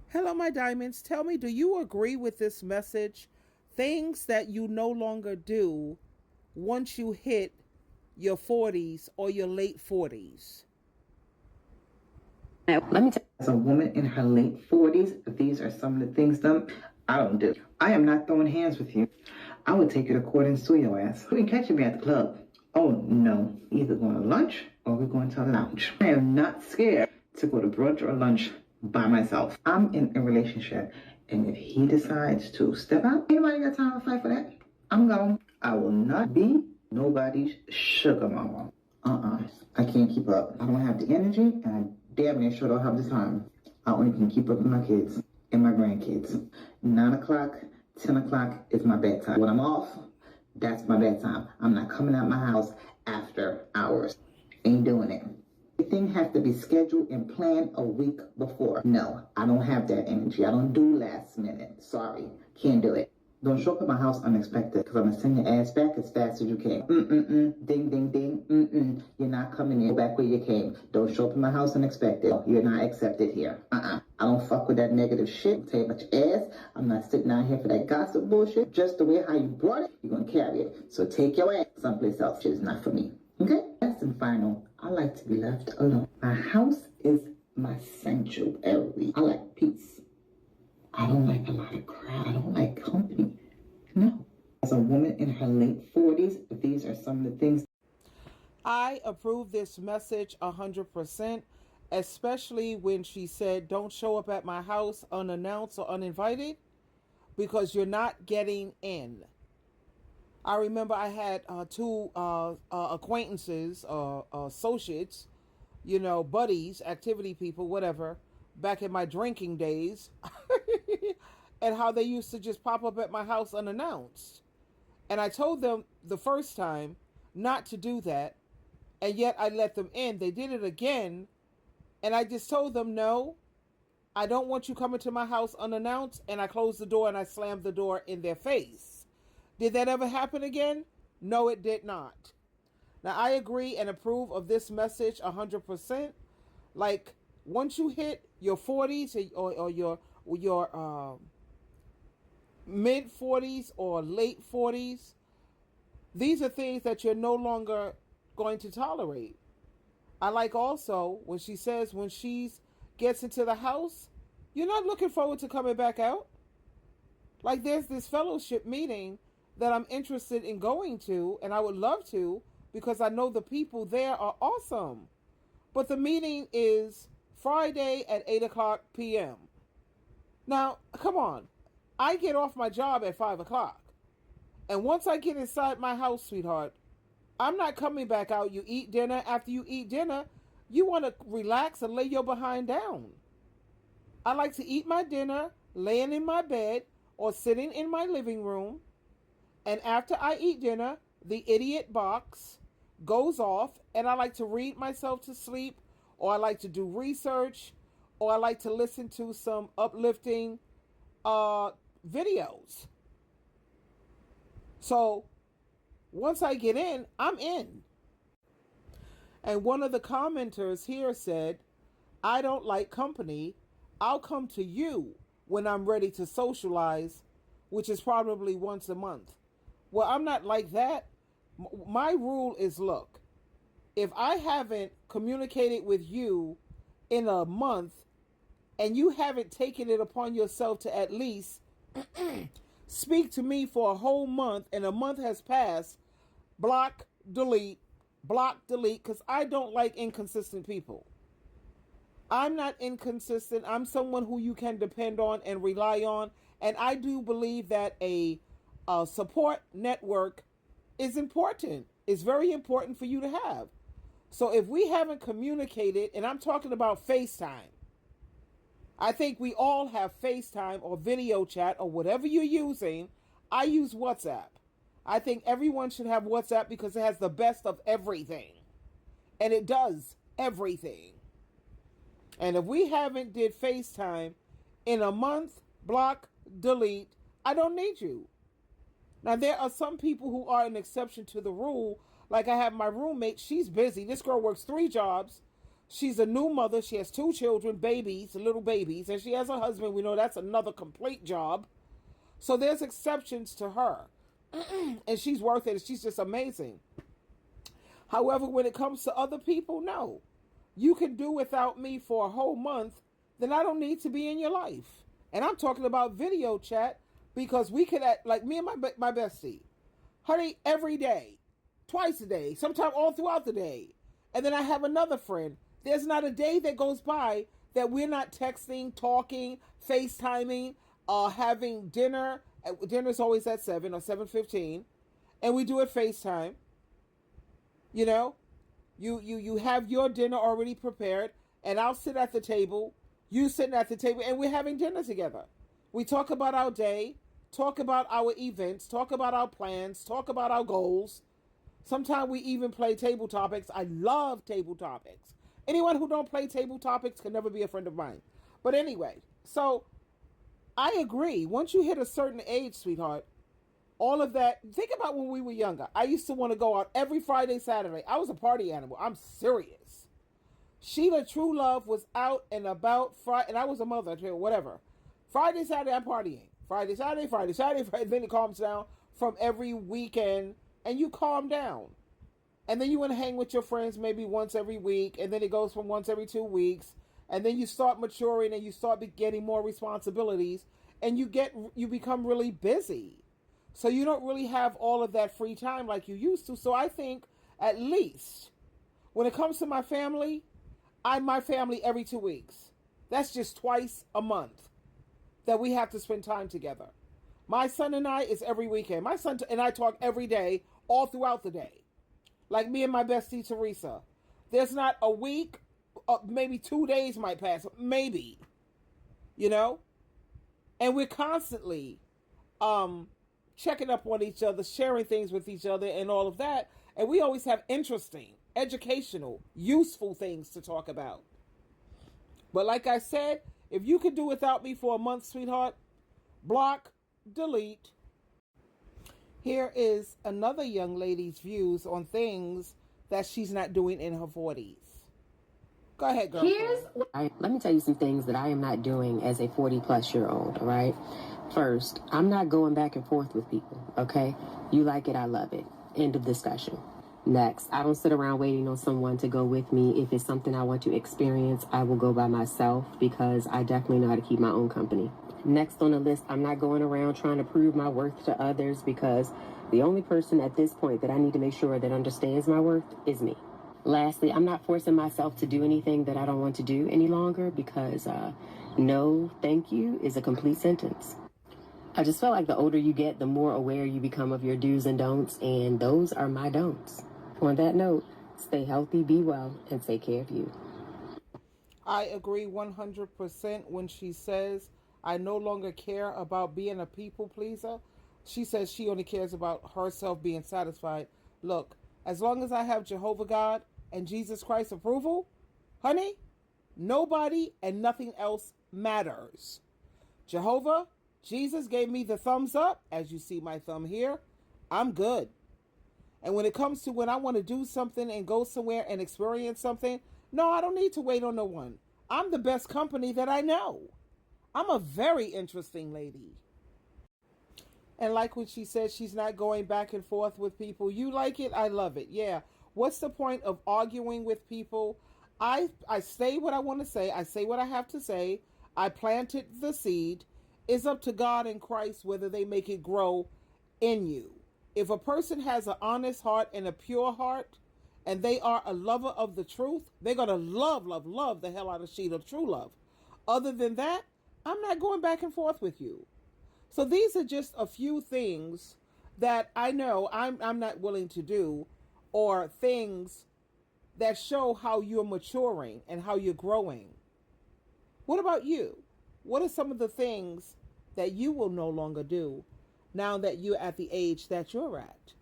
Hello, my diamonds. Tell me, do you agree with this message? Things that you no longer do once you hit your 40s or your late 40s. Now, let me tell you, as a woman in her late 40s, these are some of the things that I don't do. I am not throwing hands with you. I would take you to court and sue your ass. You ain't catching me at the club. Oh no, either going to lunch or we're going to a lounge. I am not scared to go to brunch or lunch by myself. I'm in a relationship, and if he decides to step out, anybody got time to fight for that? I'm gone. I will not be nobody's sugar mama. I can't keep up. I don't have the energy, and I damn near sure don't have the time. I only can keep up with my kids and my grandkids. 9 o'clock, 10 o'clock is my bedtime. When I'm off, that's my bedtime. I'm not coming out my house after hours. Ain't doing it. Everything has to be scheduled and planned a week before. No, I don't have that energy. I don't do last minute. Sorry, can't do it. Don't show up at my house unexpected, because I'm going to send your ass back as fast as you came. Ding, ding, ding. You're not coming in. Go back where you came. Don't show up at my house unexpected. You're not accepted here. I don't fuck with that negative shit. I'll tell you about your ass. I'm not sitting out here for that gossip bullshit. Just the way how you brought it, you're going to carry it. So take your ass someplace else. Shit is not for me. Okay? Last and final, I like to be left alone. My house is my sanctuary. I like peace. I don't like a lot of crowd. I don't like company. No. As a woman in her late 40s, these are some of the things. I approve this message 100%, especially when she said, don't show up at my house unannounced or uninvited because you're not getting in. I remember I had two acquaintances, associates, buddies, activity people, whatever, back in my drinking days, and how they used to just pop up at my house unannounced. And I told them the first time not to do that, and yet I let them in. They did it again, and I just told them, no, I don't want you coming to my house unannounced, and I closed the door and I slammed the door in their face. Did that ever happen again? No, it did not. Now, I agree and approve of this message 100%. Like, once you hit your 40s or your mid 40s or late 40s, these are things that you're no longer going to tolerate. I like also when she says when she gets into the house, you're not looking forward to coming back out. Like, there's this fellowship meeting that I'm interested in going to, and I would love to because I know the people there are awesome. But the meeting is Friday at 8 o'clock p.m. Now, come on. I get off my job at 5 o'clock. And once I get inside my house, sweetheart, I'm not coming back out. You eat dinner. After you eat dinner, you want to relax and lay your behind down. I like to eat my dinner laying in my bed or sitting in my living room. And after I eat dinner, the idiot box goes off, and I like to read myself to sleep, or I like to do research, or I like to listen to some uplifting videos. So once I get in, I'm in. And one of the commenters here said, I don't like company. I'll come to you when I'm ready to socialize, which is probably once a month. Well, I'm not like that. My rule is, look, if I haven't communicated with you in a month and you haven't taken it upon yourself to at least speak to me for a whole month and a month has passed, delete, block, delete, because I don't like inconsistent people. I'm not inconsistent. I'm someone who you can depend on and rely on. And I do believe that a support network is important. It's very important for you to have. So if we haven't communicated, and I'm talking about FaceTime, I think we all have FaceTime or video chat or whatever you're using. I use WhatsApp. I think everyone should have WhatsApp because it has the best of everything. And it does everything. And if we haven't did FaceTime in a month, block, delete, I don't need you. Now, there are some people who are an exception to the rule. Like I have my roommate, she's busy. This girl works 3 jobs. She's a new mother. She has 2 children, babies, little babies, and she has a husband. We know that's another complete job. So there's exceptions to her. And she's worth it. She's just amazing. However, when it comes to other people, no. You can do without me for a whole month, then I don't need to be in your life. And I'm talking about video chat, because we could, like me and my bestie, honey, every day, twice a day, sometimes all throughout the day. And then I have another friend. There's not a day that goes by that we're not texting, talking, FaceTiming, having dinner. Dinner's always at 7 or 7:15, and we do it FaceTime. You know, you have your dinner already prepared, and I'll sit at the table, you sitting at the table, and we're having dinner together. We talk about our day, talk about our events, talk about our plans, talk about our goals. Sometimes we even play table topics. I love table topics. Anyone who don't play table topics can never be a friend of mine. But anyway, so I agree. Once you hit a certain age, sweetheart, all of that, think about when we were younger. I used to want to go out every Friday, Saturday. I was a party animal. I'm serious. SheilaTruelove was out and about Friday, and I was a mother too, whatever. Friday, Saturday, I'm partying. Friday, Saturday, Friday, Saturday, Friday. Then it calms down from every weekend, and you calm down. And then you want to hang with your friends maybe once every week, and then it goes from once every 2 weeks. And then you start maturing and you start getting more responsibilities, and you become really busy. So you don't really have all of that free time like you used to. So I think at least when it comes to my family, my family every 2 weeks. That's just twice a month that we have to spend time together. My son and I is every weekend. My son and I talk every day, all throughout the day. Like me and my bestie Teresa. There's not a week, maybe 2 days might pass, maybe, you know? And we're constantly checking up on each other, sharing things with each other and all of that. And we always have interesting, educational, useful things to talk about. But like I said, if you could do without me for a month, sweetheart, block, delete. Here is another young lady's views on things that she's not doing in her 40s. Go ahead, girl. Let me tell you some things that I am not doing as a 40-plus-year-old, all right? First, I'm not going back and forth with people, okay? You like it, I love it. End of discussion. Next, I don't sit around waiting on someone to go with me. If it's something I want to experience, I will go by myself, because I definitely know how to keep my own company. Next on the list, I'm not going around trying to prove my worth to others, because the only person at this point that I need to make sure that understands my worth is me. Lastly, I'm not forcing myself to do anything that I don't want to do any longer, because no thank you is a complete sentence. I just feel like the older you get, the more aware you become of your do's and don'ts, and those are my don'ts. On that note, stay healthy, be well, and take care of you. I agree 100% when she says, I no longer care about being a people pleaser. She says she only cares about herself being satisfied. Look, as long as I have Jehovah God and Jesus Christ's approval, honey, nobody and nothing else matters. Jehovah, Jesus gave me the thumbs up, as you see my thumb here. I'm good. And when it comes to when I want to do something and go somewhere and experience something, no, I don't need to wait on no one. I'm the best company that I know. I'm a very interesting lady. And like what she said, she's not going back and forth with people. You like it, I love it. Yeah. What's the point of arguing with people? I say what I want to say. I say what I have to say. I planted the seed. It's up to God and Christ whether they make it grow in you. If a person has an honest heart and a pure heart, and they are a lover of the truth, they're going to love the hell out of SheilaTruelove. Other than that, I'm not going back and forth with you. So these are just a few things that I know I'm not willing to do, or things that show how you're maturing and how you're growing. What about you? What are some of the things that you will no longer do now that you're at the age that you're at?